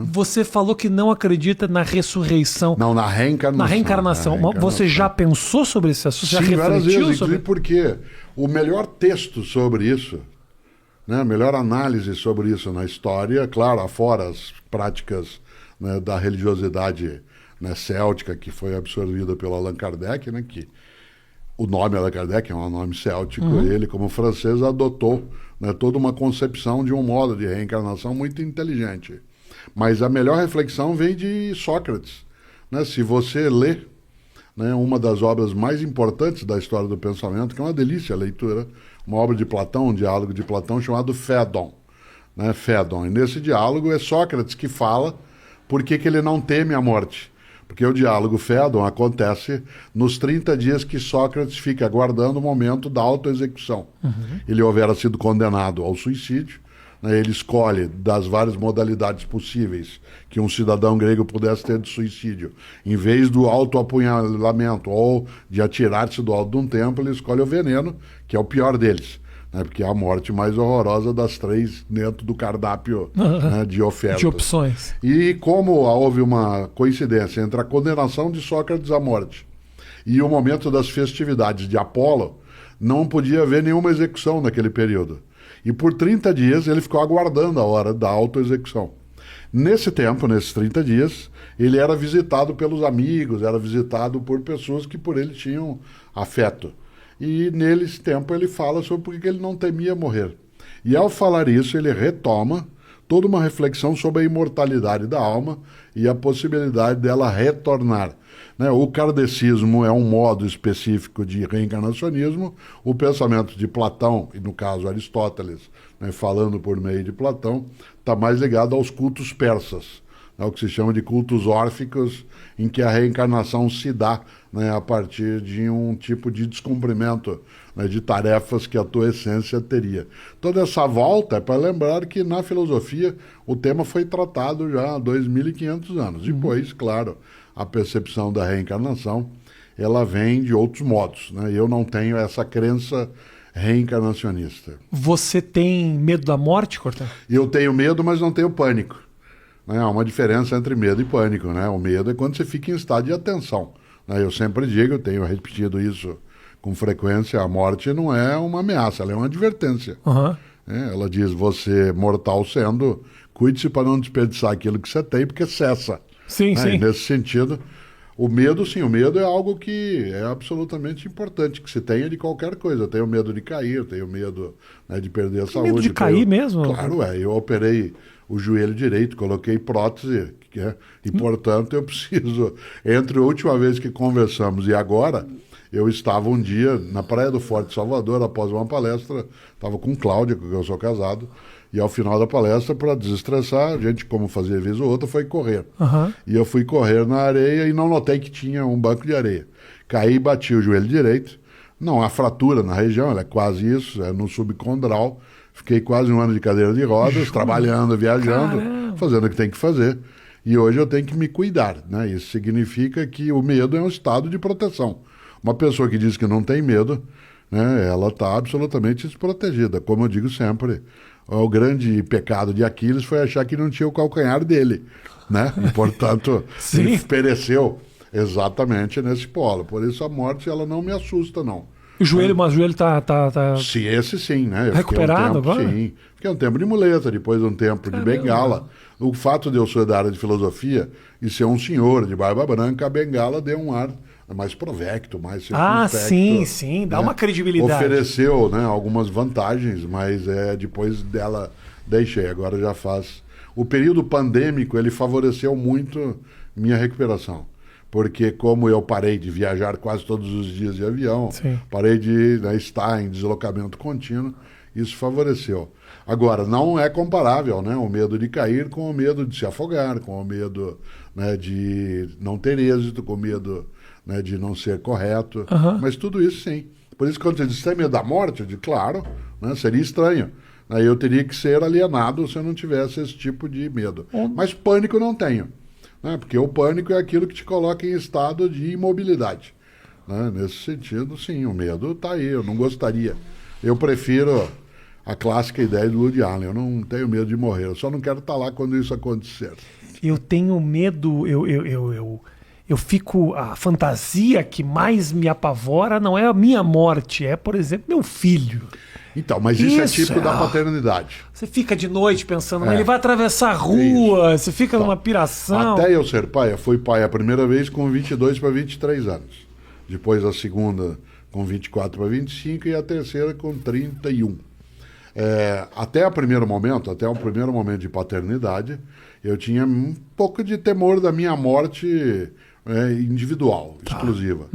Você falou que não acredita na ressurreição. Não, na reencarnação. Na reencarnação. Você já pensou sobre esse assunto? Já Sim, várias refletiu vezes, sobre? porque o melhor texto sobre isso, né, a melhor análise sobre isso na história, claro, afora as práticas, né, da religiosidade, né, céltica, que foi absorvida pelo Allan Kardec, né, que o nome Allan Kardec é um nome céltico, ele, como francês, adotou, né, toda uma concepção de um modo de reencarnação muito inteligente. Mas a melhor reflexão vem de Sócrates. Né? Se você lê, né, uma das obras mais importantes da história do pensamento, que é uma delícia a leitura, uma obra de Platão, um diálogo de Platão chamado Fédon. Né? Fédon. E nesse diálogo é Sócrates que fala por que ele não teme a morte. Porque o diálogo Fédon acontece nos 30 dias que Sócrates fica aguardando o momento da autoexecução. Ele houvera sido condenado ao suicídio, né, ele escolhe das várias modalidades possíveis que um cidadão grego pudesse ter de suicídio. Em vez do autoapunhalamento ou de atirar-se do alto de um templo, ele escolhe o veneno, que é o pior deles. Né, porque é a morte mais horrorosa das 3 dentro do cardápio, né, de ofertas. De opções. E como houve uma coincidência entre a condenação de Sócrates à morte e o momento das festividades de Apolo, não podia haver nenhuma execução naquele período. E por 30 dias ele ficou aguardando a hora da autoexecução. Nesse tempo, nesses 30 dias, ele era visitado pelos amigos, era visitado por pessoas que por ele tinham afeto. E nesse tempo ele fala sobre por que ele não temia morrer. E ao falar isso, ele retoma toda uma reflexão sobre a imortalidade da alma e a possibilidade dela retornar. Né? O kardecismo é um modo específico de reencarnacionismo, o pensamento de Platão, e no caso Aristóteles, né, falando por meio de Platão, está mais ligado aos cultos persas, né, o que se chama de cultos órficos, em que a reencarnação se dá, né, a partir de um tipo de descumprimento, né, de tarefas que a tua essência teria. Toda essa volta é para lembrar que na filosofia o tema foi tratado já há 2.500 anos. Depois, claro, a percepção da reencarnação, ela vem de outros modos. Né? Eu não tenho essa crença reencarnacionista. Você tem medo da morte, Cortã? Eu tenho medo, mas não tenho pânico. Né? Há uma diferença entre medo e pânico. Né? O medo é quando você fica em estado de atenção. Né? Eu sempre digo, eu tenho repetido isso com frequência, a morte não é uma ameaça, ela é uma advertência. Ela diz, você mortal sendo, cuide-se para não desperdiçar aquilo que você tem, porque cessa. Sim, sim. E nesse sentido, o medo, sim, o medo é algo que é absolutamente importante, que se tenha de qualquer coisa. Eu tenho medo de cair, eu tenho medo, né, de perder a saúde. Medo de cair mesmo? Claro, eu operei o joelho direito, coloquei prótese, e portanto eu preciso, entre a última vez que conversamos e agora, eu estava um dia na Praia do Forte, Salvador, após uma palestra, estava com Cláudia, com quem eu sou casado, e ao final da palestra, para desestressar, a gente, como fazia vez ou outra, foi correr. E eu fui correr na areia e não notei que tinha um banco de areia. Caí e bati o joelho direito. Não há fratura na região, ela é quase isso, é no subcondral. Fiquei quase um ano de cadeira de rodas, trabalhando, viajando, fazendo o que tem que fazer. E hoje eu tenho que me cuidar. Né? Isso significa que o medo é um estado de proteção. Uma pessoa que diz que não tem medo, né, ela está absolutamente desprotegida. Como eu digo sempre, o grande pecado de Aquiles foi achar que não tinha o calcanhar dele, né? E, portanto, ele pereceu exatamente nesse polo. Por isso a morte, ela não me assusta, não. O joelho, mas o joelho tá... Sim, esse sim, né? Eu recuperado agora? Sim. Fiquei um tempo de muleta, depois um tempo de bengala. O fato de eu ser da área de filosofia e ser um senhor de barba branca, a bengala deu um ar mais provecto, mais circunspecto. Sim, dá uma credibilidade. Ofereceu, né, algumas vantagens, mas depois dela deixei, agora já faz. O período pandêmico, ele favoreceu muito minha recuperação, porque como eu parei de viajar quase todos os dias de avião, parei de estar em deslocamento contínuo, isso favoreceu. Agora, não é comparável, né, o medo de cair com o medo de se afogar, com o medo, né, de não ter êxito, com o medo, né, de não ser correto, mas tudo isso sim. Por isso, quando você diz, você tem medo da morte, eu digo, claro, né, seria estranho. Aí eu teria que ser alienado se eu não tivesse esse tipo de medo. Mas pânico não tenho, né, porque o pânico é aquilo que te coloca em estado de imobilidade. Né? Nesse sentido, sim, o medo está aí, eu não gostaria. Eu prefiro a clássica ideia do Woody Allen, eu não tenho medo de morrer, eu só não quero estar lá quando isso acontecer. eu tenho medo, eu fico... A fantasia que mais me apavora não é a minha morte, é, por exemplo, meu filho. Então, mas isso é tipo da paternidade. Você fica de noite pensando, ele vai atravessar a rua, você fica numa piração. Até eu ser pai, eu fui pai a primeira vez com 22 para 23 anos. Depois a segunda com 24 para 25 e a terceira com 31. Até o primeiro momento de paternidade, eu tinha um pouco de temor da minha morte individual, exclusiva.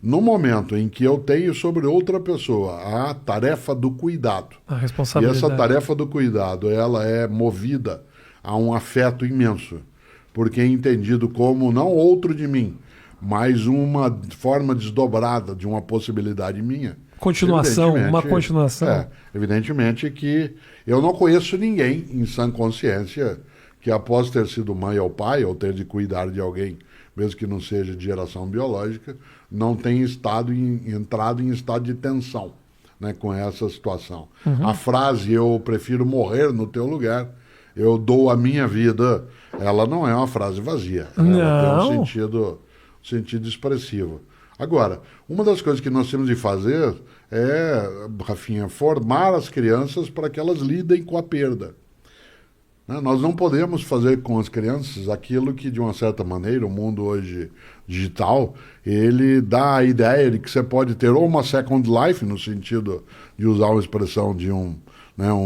No momento em que eu tenho sobre outra pessoa a tarefa do cuidado, A e responsabilidade. essa tarefa do cuidado, ela é movida a um afeto imenso, porque é entendido como não outro de mim, mas uma forma desdobrada de uma possibilidade minha. Continuação, uma continuação. Evidentemente que eu não conheço ninguém em sã consciência que após ter sido mãe ou pai, ou ter de cuidar de alguém, mesmo que não seja de geração biológica, não tenha entrado em estado de tensão, né, com essa situação. A frase "eu prefiro morrer no teu lugar, eu dou a minha vida", ela não é uma frase vazia. Ela tem um sentido expressivo. Agora, uma das coisas que nós temos de fazer é, Rafinha, formar as crianças para que elas lidem com a perda. Nós não podemos fazer com as crianças aquilo que, de uma certa maneira, o mundo hoje digital, ele dá a ideia de que você pode ter ou uma second life, no sentido de usar uma expressão de um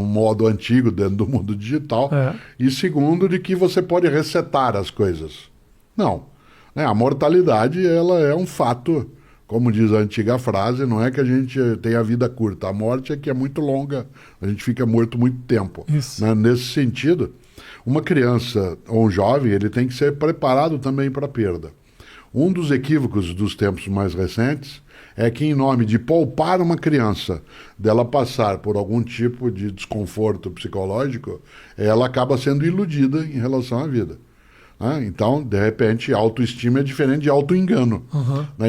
modo antigo dentro do mundo digital, e segundo, de que você pode resetar as coisas. Não. A mortalidade, ela é um fato, como diz a antiga frase, não é que a gente tem a vida curta, a morte é que é muito longa, a gente fica morto muito tempo. Né? Nesse sentido, uma criança ou um jovem, ele tem que ser preparado também para a perda. Um dos equívocos dos tempos mais recentes é que, em nome de poupar uma criança dela passar por algum tipo de desconforto psicológico, ela acaba sendo iludida em relação à vida. Então, de repente, autoestima é diferente de auto-engano.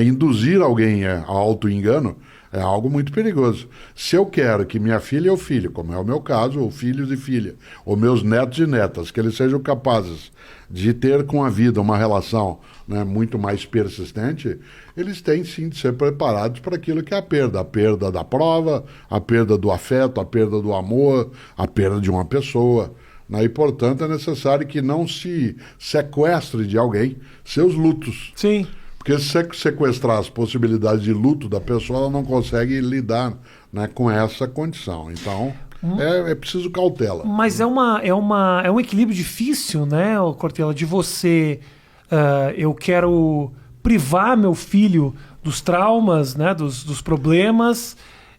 Induzir alguém a auto-engano é algo muito perigoso. Se eu quero que minha filha ou filho, como é o meu caso, ou filhos e filha, ou meus netos e netas, que eles sejam capazes de ter com a vida uma relação, né, muito mais persistente, eles têm sim de ser preparados para aquilo que é a perda da prova, a perda do afeto, a perda do amor, a perda de uma pessoa. E, portanto, é necessário que não se sequestre de alguém seus lutos. Sim. Porque se sequestrar as possibilidades de luto da pessoa, ela não consegue lidar, né, com essa condição. Então, é preciso cautela. Mas é um equilíbrio difícil, né, Cortella, de você... eu quero privar meu filho dos traumas, né, dos problemas...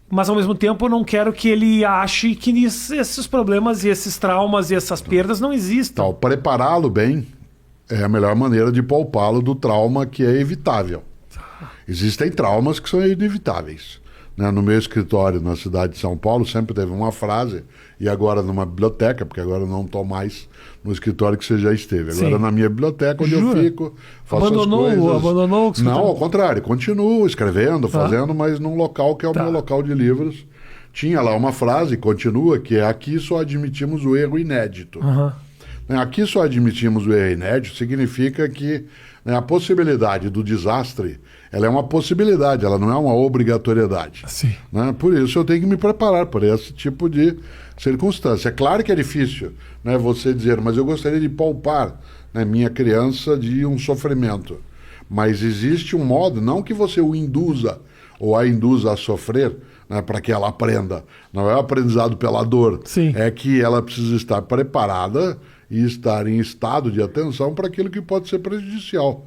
Mas, ao mesmo tempo, eu não quero que ele ache que esses problemas e esses traumas e essas perdas não existam. Então, prepará-lo bem é a melhor maneira de poupá-lo do trauma que é evitável. Existem traumas que são inevitáveis. No meu escritório, na cidade de São Paulo, sempre teve uma frase, e agora numa biblioteca, porque agora eu não estou mais no escritório que você já esteve. Agora na minha biblioteca, onde eu fico, faço as coisas. Abandonou o escritório? Não, ao contrário, continuo escrevendo, fazendo, mas num local que é o meu local de livros. Tinha lá uma frase, continua, que é: aqui só admitimos o erro inédito. Aqui só admitimos o erro inédito significa que a possibilidade do desastre, ela é uma possibilidade, ela não é uma obrigatoriedade. Sim. Por isso eu tenho que me preparar por esse tipo de circunstância. É claro que é difícil, você dizer, mas eu gostaria de poupar, minha criança de um sofrimento. Mas existe um modo, não que você o induza ou a induza a sofrer, para que ela aprenda. Não é o aprendizado pela dor. Sim. É que ela precisa estar preparada e estar em estado de atenção para aquilo que pode ser prejudicial.